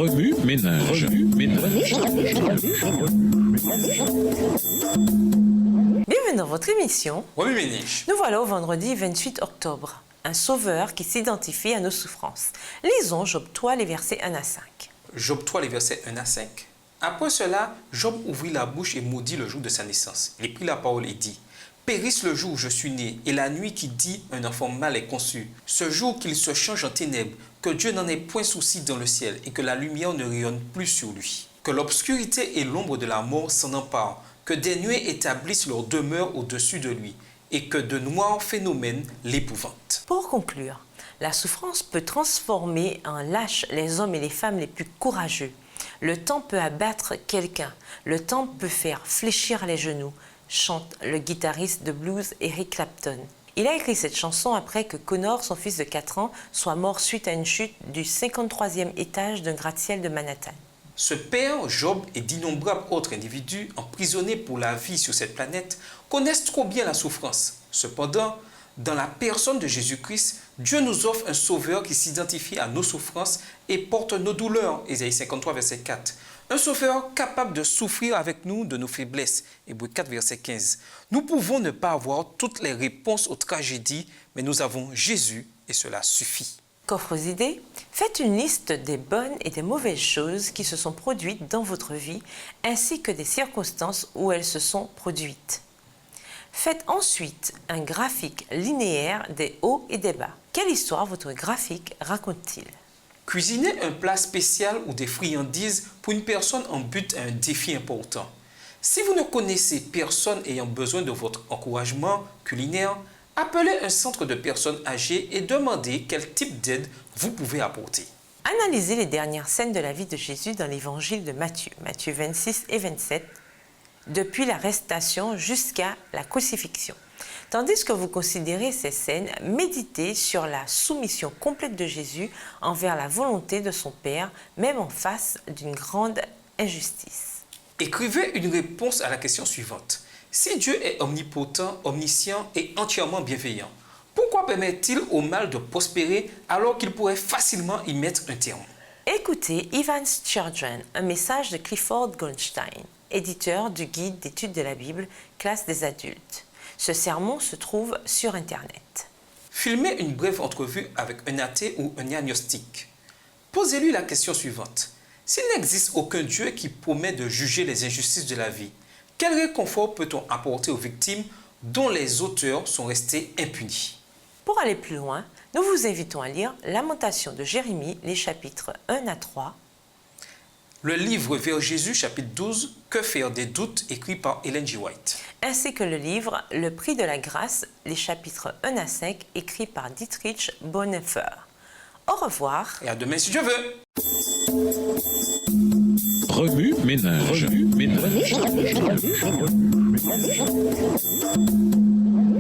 Remue ménage. Bienvenue dans votre émission. Remue ménage. Nous voilà au vendredi 28 octobre. Un sauveur qui s'identifie à nos souffrances. Lisons Job 3, les versets 1 à 5. Job 3, les versets 1 à 5. Après cela, Job ouvrit la bouche et maudit le jour de sa naissance. Il prit la parole et dit: Périsse le jour où je suis né, et la nuit qui dit un enfant mâle est conçu. Ce jour qu'il se change en ténèbres, que Dieu n'en ait point souci dans le ciel, et que la lumière ne rayonne plus sur lui. Que l'obscurité et l'ombre de la mort s'en emparent, que des nuées établissent leur demeure au-dessus de lui, et que de noirs phénomènes l'épouvantent. Pour conclure, la souffrance peut transformer en lâches les hommes et les femmes les plus courageux. Le temps peut abattre quelqu'un. Le temps peut faire fléchir les genoux, chante le guitariste de blues Eric Clapton. Il a écrit cette chanson après que Connor, son fils de 4 ans, soit mort suite à une chute du 53e étage d'un gratte-ciel de Manhattan. Ce père, Job et d'innombrables autres individus emprisonnés pour la vie sur cette planète connaissent trop bien la souffrance. Cependant, dans la personne de Jésus-Christ, Dieu nous offre un sauveur qui s'identifie à nos souffrances et porte nos douleurs. Ésaïe 53, verset 4. Un sauveur capable de souffrir avec nous de nos faiblesses. Hébreux 4, verset 15. Nous pouvons ne pas avoir toutes les réponses aux tragédies, mais nous avons Jésus et cela suffit. Qu'offrent vos idées? Faites une liste des bonnes et des mauvaises choses qui se sont produites dans votre vie, ainsi que des circonstances où elles se sont produites. Faites ensuite un graphique linéaire des hauts et des bas. Quelle histoire votre graphique raconte-t-il? Cuisinez un plat spécial ou des friandises pour une personne en but à un défi important. Si vous ne connaissez personne ayant besoin de votre encouragement culinaire, appelez un centre de personnes âgées et demandez quel type d'aide vous pouvez apporter. Analysez les dernières scènes de la vie de Jésus dans l'évangile de Matthieu, Matthieu 26 et 27, depuis l'arrestation jusqu'à la crucifixion. Tandis que vous considérez ces scènes, méditez sur la soumission complète de Jésus envers la volonté de son Père, même en face d'une grande injustice. Écrivez une réponse à la question suivante. Si Dieu est omnipotent, omniscient et entièrement bienveillant, pourquoi permet-il au mal de prospérer alors qu'il pourrait facilement y mettre un terme? Écoutez Evan's Children, un message de Clifford Goldstein, éditeur du guide d'études de la Bible, classe des adultes. Ce sermon se trouve sur Internet. Filmez une brève entrevue avec un athée ou un agnostique. Posez-lui la question suivante. S'il n'existe aucun Dieu qui promet de juger les injustices de la vie, quel réconfort peut-on apporter aux victimes dont les auteurs sont restés impunis? Pour aller plus loin, nous vous invitons à lire Lamentation de Jérémie, les chapitres 1 à 3, le livre Vers Jésus, chapitre 12, Que faire des doutes, écrit par Ellen G. White. ainsi que le livre Le prix de la grâce, les chapitres 1 à 5, écrit par Dietrich Bonhoeffer. Au revoir. Et à demain si Dieu veut. Remue ménage.